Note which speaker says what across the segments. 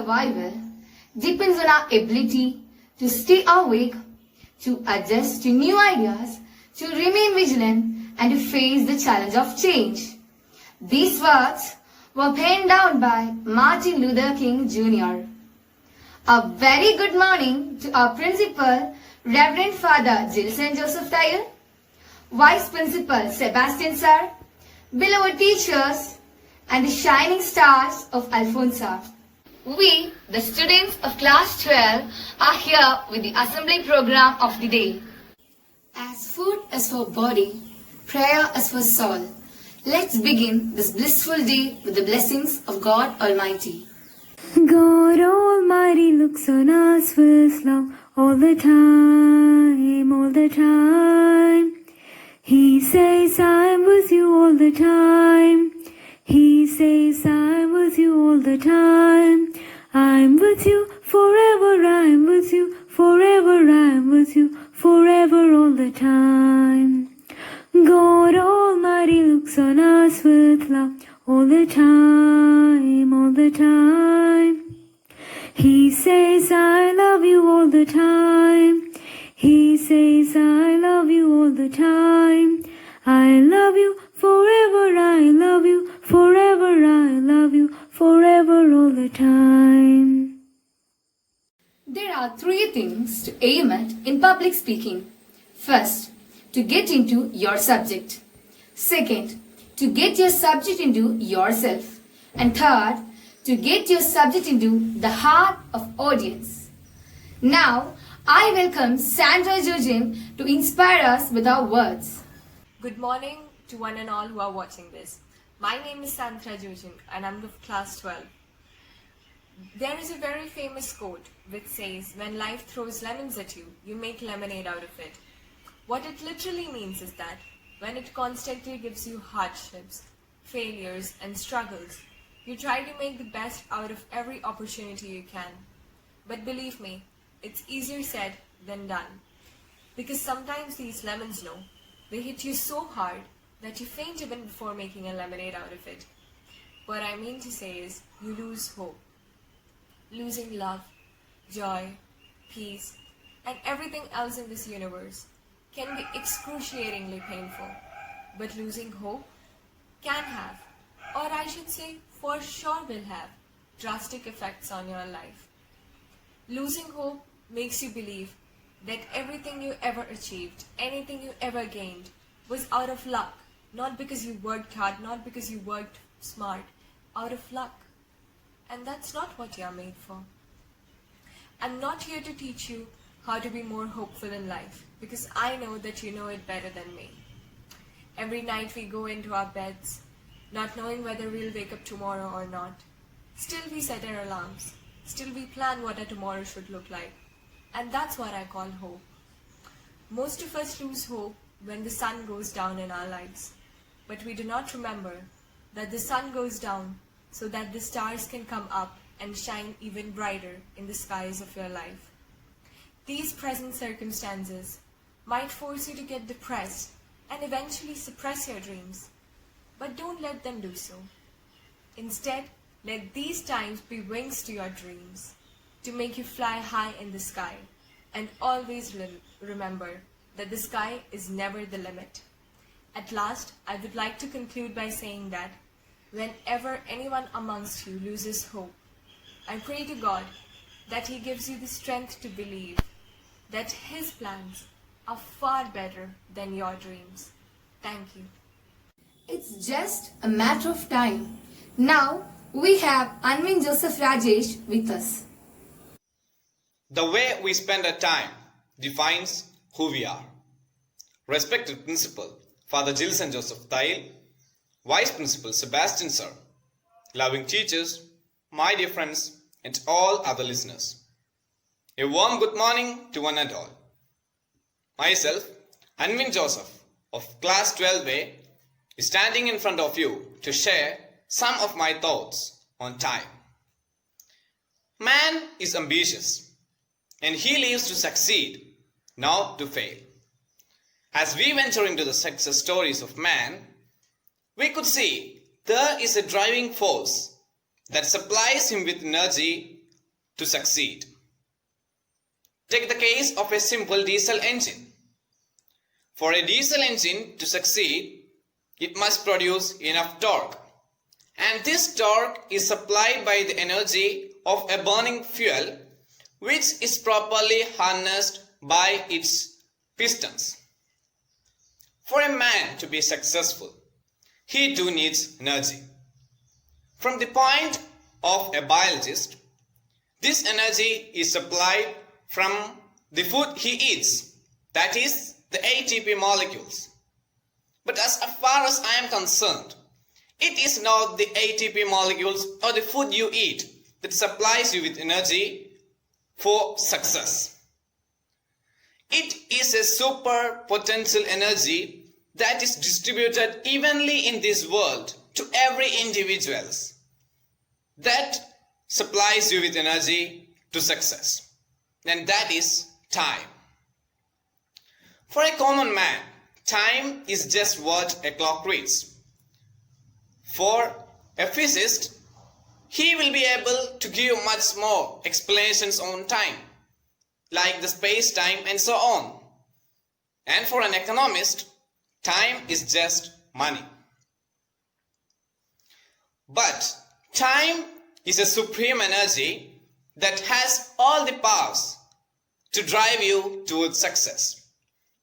Speaker 1: survival depends on our ability to stay awake, to adjust to new ideas, to remain vigilant, and to face the challenge of change. These words were penned down by Martin Luther King Jr. A very good morning to our principal, Reverend Father Gilson Joseph Tyler, Vice Principal Sebastian Sir, beloved teachers, and the shining stars of Alfonso. We, the students of class 12, are here with the assembly program of the day. As food is for body, prayer is for soul. Let's begin this blissful day with the blessings of God Almighty.
Speaker 2: God Almighty looks on us with love all the time, all the time. He says, I'm with you all the time. He says, I'm with you all the time. I'm with you forever, I'm with you forever, I'm with you forever all the time. God Almighty looks on us with love all the time, all the time. He says, I love you all the time. He says, I love you all the time. I love you forever, I love you forever, I love you forever all the time.
Speaker 1: There are three things to aim at in public speaking. First, to get into your subject. Second, to get your subject into yourself. And third, to get your subject into the heart of audience. Now, I welcome Sandra Jojin to inspire us with our words.
Speaker 3: Good morning to one and all who are watching this. My name is Sandra Jojin and I'm of class 12. There is a very famous quote which says, when life throws lemons at you, you make lemonade out of it. What it literally means is that when it constantly gives you hardships, failures and struggles, you try to make the best out of every opportunity you can. But believe me, it's easier said than done. Because sometimes these lemons they hit you so hard that you faint even before making a lemonade out of it. What I mean to say is, you lose hope. Losing love, joy, peace, and everything else in this universe can be excruciatingly painful. But losing hope can have, or I should say for sure will have, drastic effects on your life. Losing hope makes you believe that everything you ever achieved, anything you ever gained, was out of luck, not because you worked hard, not because you worked smart, out of luck. And that's not what you are made for. I'm not here to teach you how to be more hopeful in life, because I know that you know it better than me. Every night we go into our beds, not knowing whether we'll wake up tomorrow or not. Still we set our alarms. Still we plan what our tomorrow should look like. And that's what I call hope. Most of us lose hope when the sun goes down in our lives. But we do not remember that the sun goes down so that the stars can come up and shine even brighter in the skies of your life. These present circumstances might force you to get depressed and eventually suppress your dreams. But don't let them do so. Instead, let these times be wings to your dreams, to make you fly high in the sky, and always remember that the sky is never the limit. At last, I would like to conclude by saying that whenever anyone amongst you loses hope, I pray to God that He gives you the strength to believe that His plans are far better than your dreams. Thank you.
Speaker 1: It's just a matter of time. Now, we have Anvin Joseph Rajesh with us.
Speaker 4: The way we spend our time defines who we are. Respected Principal Father Gilson Joseph Thail, Vice Principal Sebastian Sir, loving teachers, my dear friends, and all other listeners. A warm good morning to one and all. Myself, Anvin Joseph of Class 12A, is standing in front of you to share some of my thoughts on time. Man is ambitious, and he lives to succeed, not to fail. As we venture into the success stories of man, we could see there is a driving force that supplies him with energy to succeed. Take the case of a simple diesel engine. For a diesel engine to succeed, it must produce enough torque. And this torque is supplied by the energy of a burning fuel, which is properly harnessed by its pistons. For a man to be successful, he too needs energy. From the point of a biologist, this energy is supplied from the food he eats, that is, the ATP molecules. But as far as I am concerned, it is not the ATP molecules or the food you eat that supplies you with energy for success. It is a super potential energy that is distributed evenly in this world to every individual that supplies you with energy to success. And that is time. For a common man, time is just what a clock reads. For a physicist, he will be able to give much more explanations on time, like the space-time and so on. And for an economist, time is just money. But time is a supreme energy that has all the powers to drive you towards success.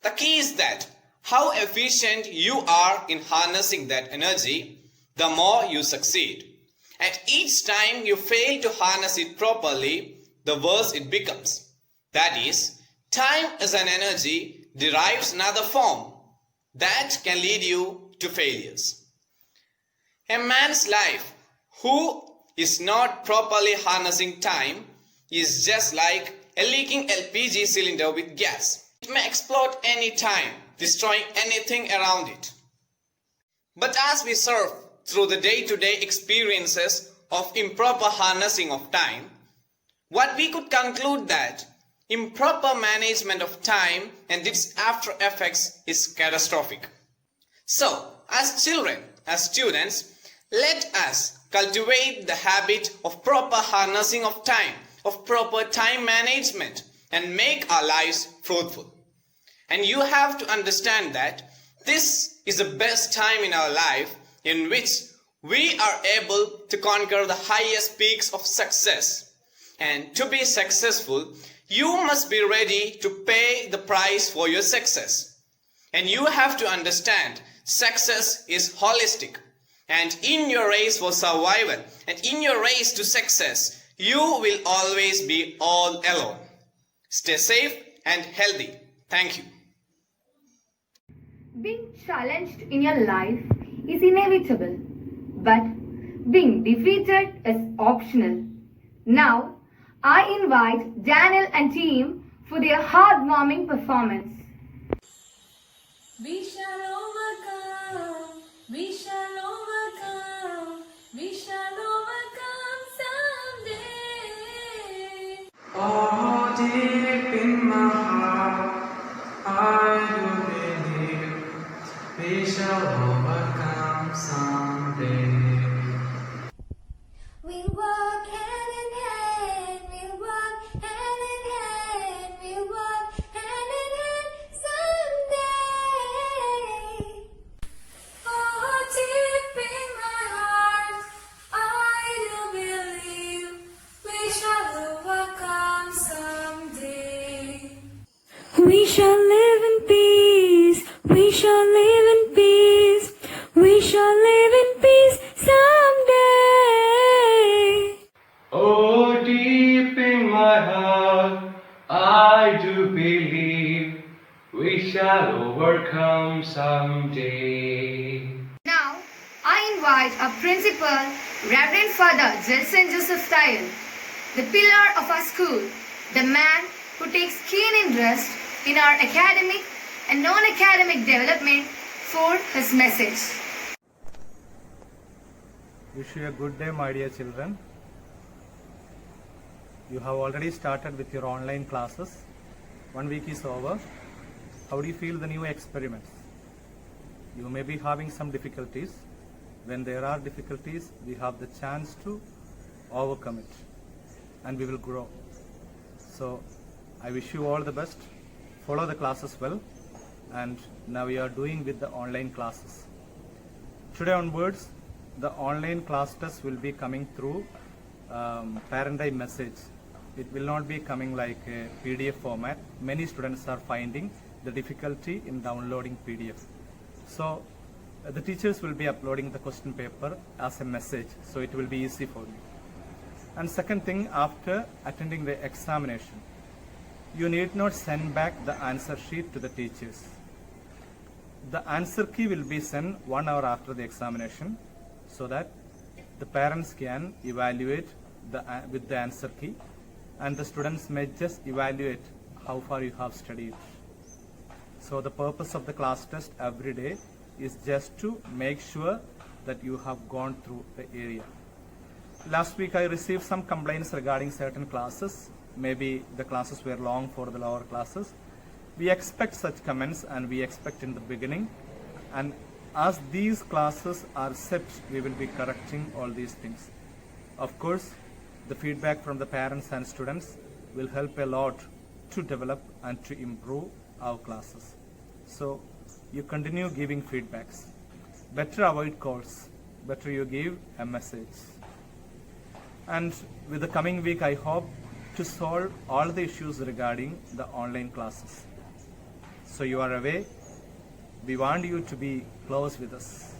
Speaker 4: The key is that how efficient you are in harnessing that energy, the more you succeed. And each time you fail to harness it properly, the worse it becomes. That is, time as an energy derives another form that can lead you to failures. A man's life who is not properly harnessing time is just like a leaking LPG cylinder with gas. It may explode any time, destroying anything around it. But as we surf through the day-to-day experiences of improper harnessing of time, what we could conclude that improper management of time and its after effects is catastrophic. So, as children, as students, let us cultivate the habit of proper harnessing of time, of proper time management, and make our lives fruitful. And you have to understand that this is the best time in our life in which we are able to conquer the highest peaks of success. And to be successful, you must be ready to pay the price for your success. And you have to understand success is holistic. And in your race for survival and in your race to success, you will always be all alone. Stay safe and healthy. Thank you.
Speaker 1: Being challenged in your life is inevitable, but being defeated is optional. Now, I invite Daniel and team for their heartwarming performance.
Speaker 2: We shall overcome, we shall overcome, we shall overcome someday.
Speaker 5: Oh, deep in my heart, I do believe we shall overcome someday.
Speaker 6: We'll walk hand in hand, we'll walk hand in hand, we'll walk hand in hand someday. Oh, deep in my heart, I do believe we shall overcome someday.
Speaker 2: We shall live in peace, we shall live in peace, we shall live in peace someday.
Speaker 5: Oh, deep in my heart, I do believe we shall overcome someday.
Speaker 1: Now, I invite our principal, Reverend Father Jilson Joseph Tyle, the pillar of our school, the man who takes keen interest in our academic and non-academic development, for his message.
Speaker 7: Wish you a good day, my dear children. You have already started with your online classes. 1 week is over. How do you feel the new experiments? You may be having some difficulties. When there are difficulties, we have the chance to overcome it. and we will grow. So I wish you all the best. Follow the classes well, and now we are doing with the online classes. Today onwards, the online class test will be coming through parent eye message. It will not be coming like a PDF format. Many students are finding the difficulty in downloading PDF. So the teachers will be uploading the question paper as a message, so it will be easy for you. And second thing, after attending the examination, you need not send back the answer sheet to the teachers. The answer key will be sent 1 hour after the examination, so that the parents can evaluate with the answer key, and the students may just evaluate how far you have studied. So the purpose of the class test every day is just to make sure that you have gone through the area. Last week I received some complaints regarding certain classes. Maybe the classes were long for the lower classes. We expect such comments, and we expect in the beginning. And as these classes are set, we will be correcting all these things. Of course, the feedback from the parents and students will help a lot to develop and to improve our classes. So you continue giving feedbacks. Better avoid calls. Better you give a message. And with the coming week, I hope to solve all the issues regarding the online classes. So you are away. We want you to be close with us.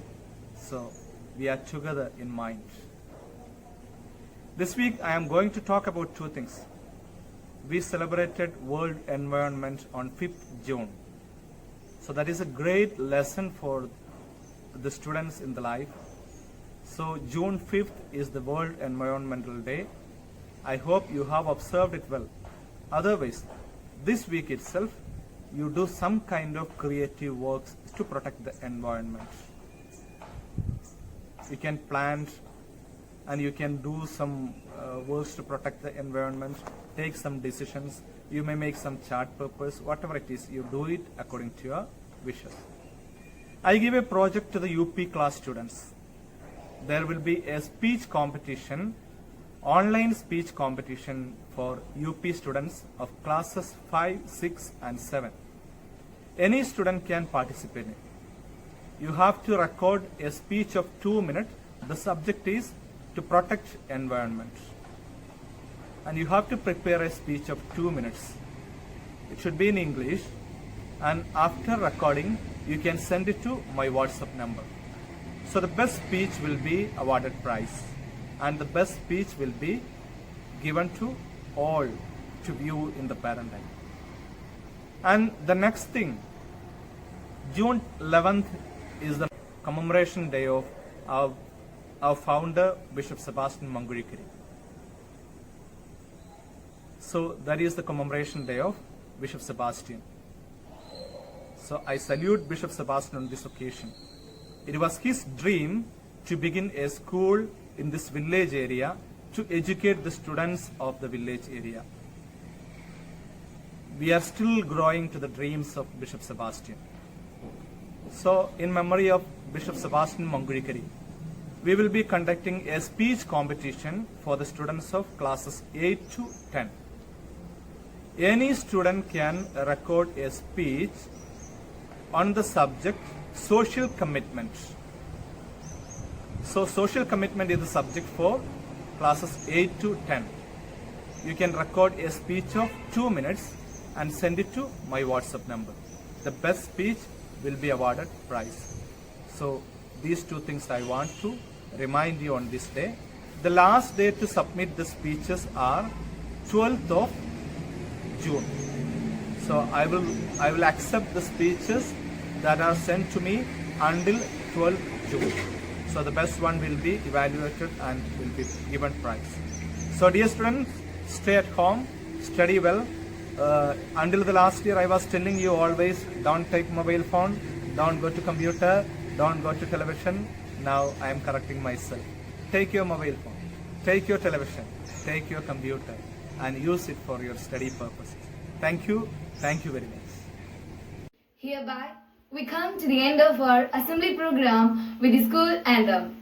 Speaker 7: So we are together in mind. This week I am going to talk about two things. We celebrated World Environment on 5th June. So that is a great lesson for the students in the life. So June 5th is the World Environmental Day. I hope you have observed it well. Otherwise, this week itself, you do some kind of creative works to protect the environment. You can plant, and you can do some works to protect the environment, take some decisions. You may make some chart papers, whatever it is, you do it according to your wishes. I give a project to the UP class students. There will be a speech competition, online speech competition for UP students of classes 5, 6 and 7. Any student can participate in it. You have to record a speech of 2 minutes. The subject is to protect environment. And you have to prepare a speech of 2 minutes. It should be in English. And after recording, you can send it to my WhatsApp number. So the best speech will be awarded prize, and the best speech will be given to all to view in the parent eye. And the next thing, June 11th is the commemoration day of our founder, Bishop Sebastian Mangurikari. So that is the commemoration day of Bishop Sebastian. So I salute Bishop Sebastian on this occasion. It was his dream to begin a school in this village area to educate the students of the village area. We are still growing to the dreams of Bishop Sebastian. So in memory of Bishop Sebastian Mangurikari, we will be conducting a speech competition for the students of classes 8 to 10. Any student can record a speech on the subject social commitment. So social commitment is the subject for classes 8 to 10. You can record a speech of 2 minutes and send it to my WhatsApp number. The best speech will be awarded prize. So these two things I want to remind you on this day. The last day to submit the speeches are 12th of June. So I will accept the speeches that are sent to me until 12th June. So the best one will be evaluated and will be given prize. So dear students, stay at home, study well. Until the last year I was telling you always, don't take mobile phone, don't go to computer, don't go to television. Now I am correcting myself. Take your mobile phone, take your television, take your computer and use it for your study purposes. Thank you very much.
Speaker 1: Hereby, we come to the end of our assembly program with the school anthem.